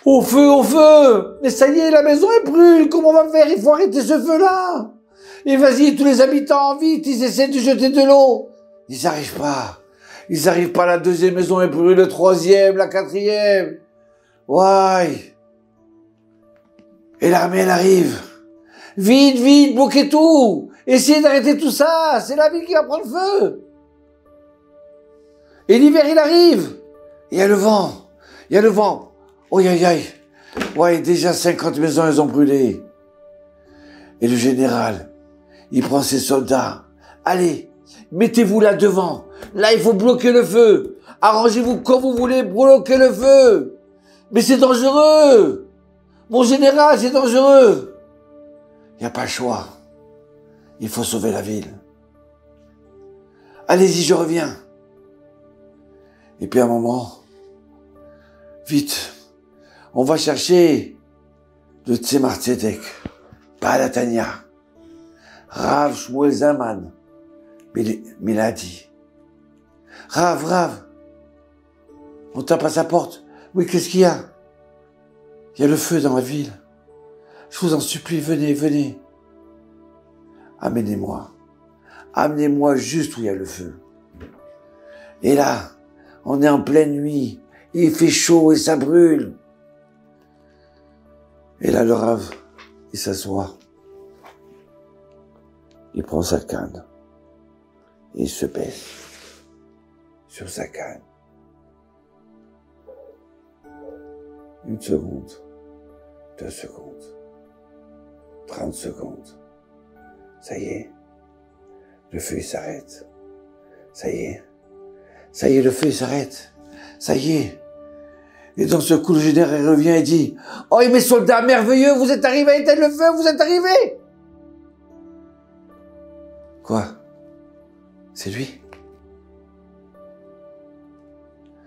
Au feu, au feu! Mais ça y est, la maison elle brûle! Comment on va faire? Il faut arrêter ce feu-là! Et vas-y, tous les habitants, vite, ils essaient de jeter de l'eau! Ils n'arrivent pas! Ils n'arrivent pas, la deuxième maison est brûlée, le troisième, la quatrième! Ouais! Et l'armée, elle arrive! Vite, vite, bloquez tout! Essayez d'arrêter tout ça! C'est la ville qui va prendre feu! Et l'hiver, il arrive! Il y a le vent! Il y a le vent! Aïe, aïe, aïe! Ouais, déjà 50 maisons, elles ont brûlé. Et le général, il prend ses soldats. Allez, mettez-vous là devant. Là, il faut bloquer le feu. Arrangez-vous comme vous voulez, bloquer le feu. Mais c'est dangereux. Mon général, c'est dangereux. Il n'y a pas le choix. Il faut sauver la ville. Allez-y, je reviens. Et puis à un moment, vite, on va chercher le Tzemar Tzedek, Baal Tanya, Rav Shmuel Zalman, Miladi. Rav, on tape à sa porte. Oui, qu'est-ce qu'il y a? Il y a le feu dans la ville. Je vous en supplie, venez, venez. Amenez-moi. Amenez-moi juste où il y a le feu. Et là, on est en pleine nuit. Il fait chaud et ça brûle. Et là, le Rav, il s'assoit. Il prend sa canne. Et il se baisse sur sa canne. 1 seconde, 2 secondes, 30 secondes. Ça y est, le feu il s'arrête. Ça y est, le feu il s'arrête. Ça y est. Et dans ce coup, le général revient et dit « Oh, mes soldats merveilleux, vous êtes arrivés à éteindre le feu, vous êtes arrivés !» Quoi? C'est lui?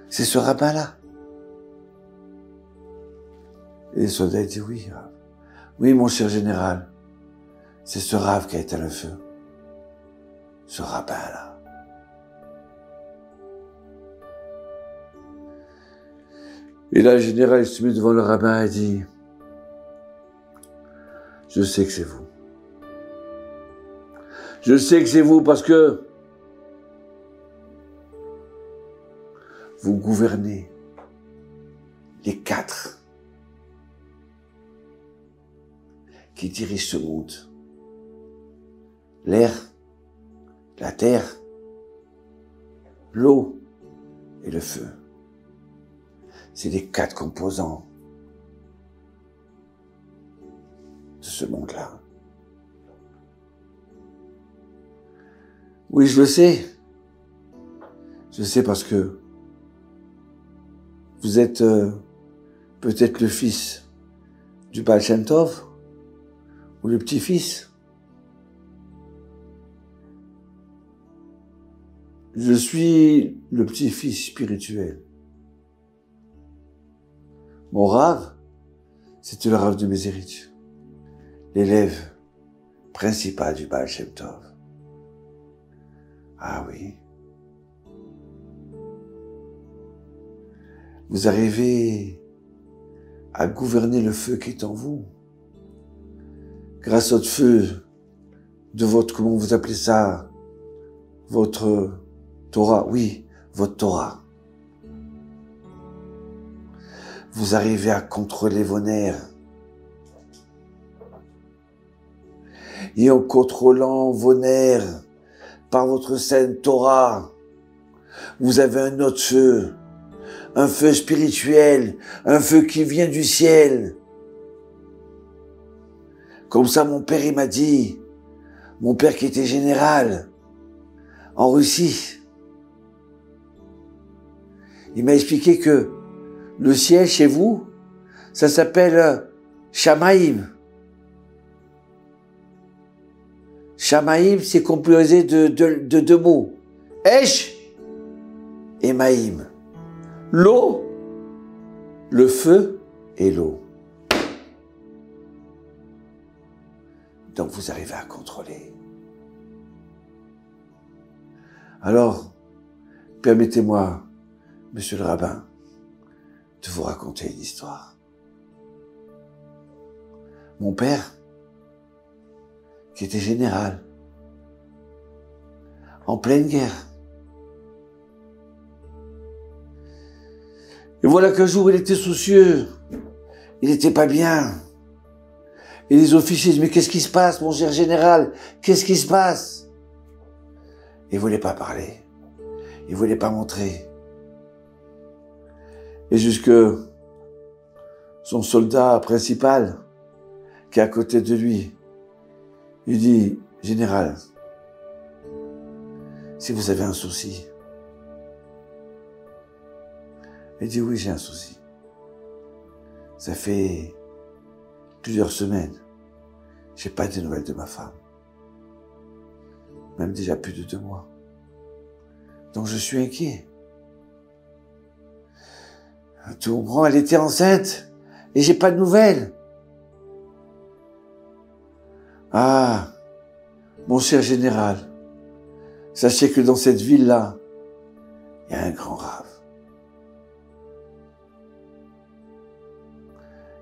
C'est ce rabbin-là? Et les soldats disent « Oui, Rav. Oui, mon cher général. C'est ce Rav qui a éteint le feu. Ce rabbin-là. » Et là, le général se met devant le rabbin et dit « Je sais que c'est vous. Je sais que c'est vous parce que vous gouvernez les 4 qui dirigent ce monde. L'air, la terre, l'eau et le feu. C'est les 4 composants de ce monde-là. Oui, je le sais. Je sais parce que vous êtes peut-être le fils du Baal Shem Tov ou le petit-fils. Je suis le petit-fils spirituel. Mon Rav, c'était le Rav de Mézérich, l'élève principal du Baal Shem Tov. Ah oui. Vous arrivez à gouverner le feu qui est en vous. Grâce au feu de votre, comment vous appelez ça, votre Torah, oui, votre Torah. Vous arrivez à contrôler vos nerfs. Et en contrôlant vos nerfs par votre sainte Torah, vous avez un autre feu, un feu spirituel, un feu qui vient du ciel. Comme ça, mon père, il m'a dit, mon père qui était général en Russie, il m'a expliqué que le ciel chez vous, ça s'appelle Shamaïm. Shamaïm, c'est composé de 2 mots. Esh et Maïm. L'eau, le feu et l'eau. Donc vous arrivez à contrôler. Alors, permettez-moi, monsieur le rabbin, de vous raconter une histoire. mon père, qui était général, en pleine guerre. Et voilà qu'un jour, il était soucieux, il n'était pas bien. Et les officiers disent, mais qu'est-ce qui se passe, mon cher général? Qu'est-ce qui se passe? Il ne voulait pas parler, il ne voulait pas montrer. Et jusque son soldat principal, qui est à côté de lui, il dit, général, si vous avez un souci. Il dit, oui, j'ai un souci. Ça fait plusieurs semaines, j'ai pas de nouvelles de ma femme. Même déjà plus de 2 mois. Donc je suis inquiet. Tu comprends, elle était enceinte et j'ai pas de nouvelles. Ah, mon cher général, sachez que dans cette ville-là, il y a un grand rave.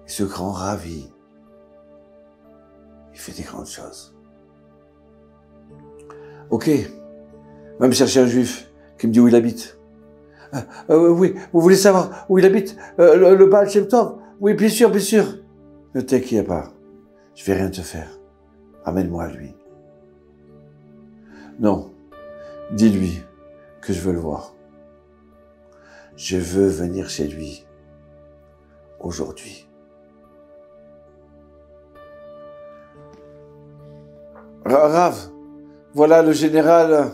Et ce grand rave, il fait des grandes choses. Ok, va me chercher un juif qui me dit où il habite. Oui, vous voulez savoir où il habite? Le Baal Shem Tov? Oui, bien sûr, bien sûr. Ne t'inquiète pas, je vais rien te faire. Amène-moi à lui. Non, dis-lui que je veux le voir. Je veux venir chez lui aujourd'hui. Rav, voilà le général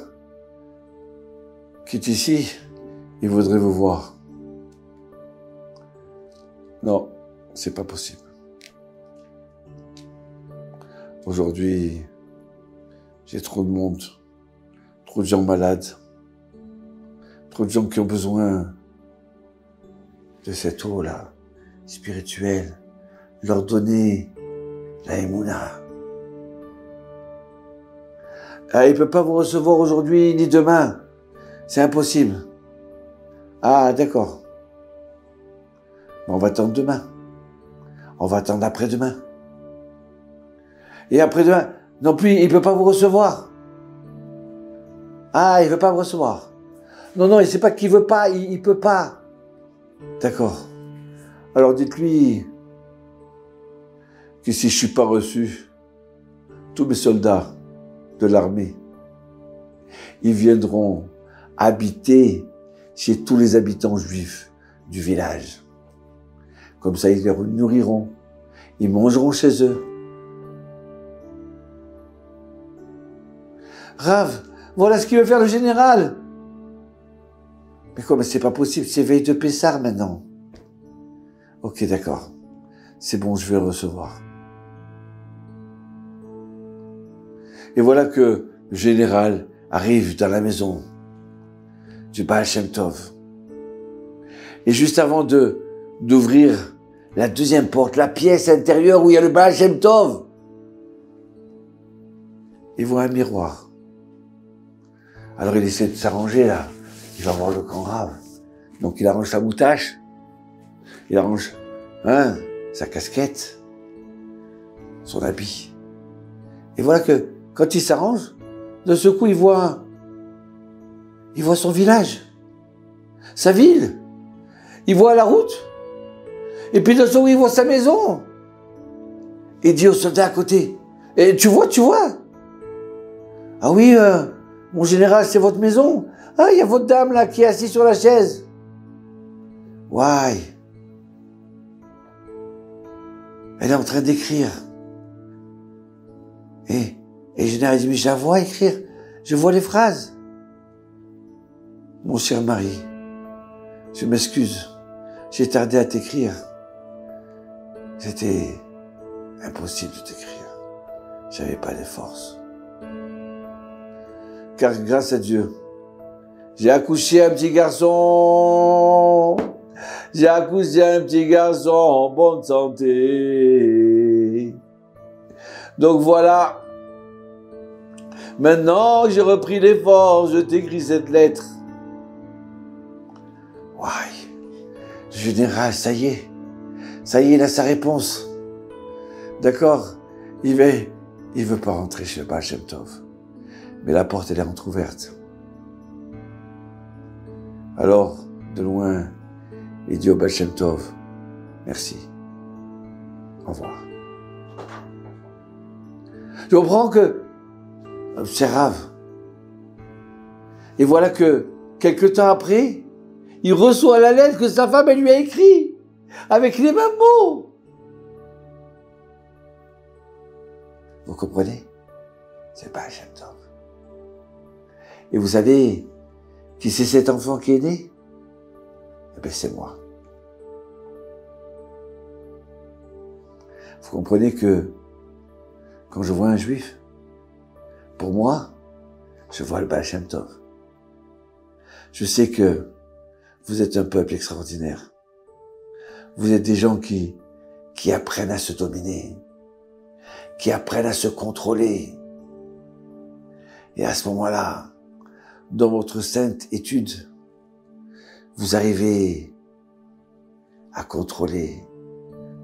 qui est ici. Il voudrait vous voir. Non, c'est pas possible. Aujourd'hui, j'ai trop de monde, trop de gens malades, trop de gens qui ont besoin de cette eau-là, spirituelle, leur donner la Emouna. Ah, il peut pas vous recevoir aujourd'hui ni demain. C'est impossible. Ah, d'accord. On va attendre demain. On va attendre après-demain. Et après-demain, non plus, il peut pas vous recevoir. Ah, il veut pas vous recevoir. Non, non, il sait pas qu'il veut pas, il peut pas. D'accord. Alors dites-lui que si je suis pas reçu, tous mes soldats de l'armée, ils viendront habiter chez tous les habitants juifs du village. Comme ça, ils les nourriront. Ils mangeront chez eux. Rav, voilà ce qu'il veut faire le général. Mais quoi, mais c'est pas possible, c'est veille de Pessar maintenant. Ok, d'accord. C'est bon, je vais le recevoir. Et voilà que le général arrive dans la maison du Baal Shem Tov. Et juste avant d'ouvrir la deuxième porte, la pièce intérieure où il y a le Baal Shem Tov, il voit un miroir. Alors il essaie de s'arranger là. Il va voir le grand rave. Donc il arrange sa moustache. Il arrange sa casquette, son habit. Et voilà que quand il s'arrange, de ce coup il voit son village, sa ville. Il voit la route. Et puis de ce coup il voit sa maison. Il dit au soldat à côté, et tu vois? Ah oui, mon général, c'est votre maison. Ah, il y a votre dame là qui est assise sur la chaise. Ouais. Elle est en train d'écrire. Et le général dit, mais je la vois écrire. Je vois les phrases. Mon cher mari, je m'excuse. J'ai tardé à t'écrire. C'était impossible de t'écrire. J'avais pas les forces. Car grâce à Dieu, j'ai accouché un petit garçon. J'ai accouché un petit garçon en bonne santé. Donc voilà. Maintenant que j'ai repris les forces, je t'écris cette lettre. Ouais. Le général, ça y est. Ça y est, il a sa réponse. D'accord? Il veut pas rentrer chez le Baal Shem Tov. Mais la porte, elle est entrouverte. Alors, de loin, il dit au Baal Shem Tov, merci. Au revoir. Je comprends que c'est grave. Et voilà que, quelque temps après, il reçoit la lettre que sa femme elle lui a écrite, avec les mêmes mots. Vous comprenez? C'est pas Shem Tov. Et vous savez qui c'est cet enfant qui est né? Eh bien, c'est moi. Vous comprenez que quand je vois un juif, pour moi, je vois le Baal Shem Tov. Je sais que vous êtes un peuple extraordinaire. Vous êtes des gens qui apprennent à se dominer, qui apprennent à se contrôler. Et à ce moment-là, dans votre sainte étude, vous arrivez à contrôler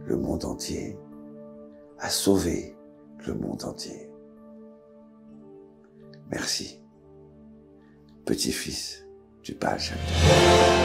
le monde entier, à sauver le monde entier. Merci, petit-fils du Baal Shem Tov.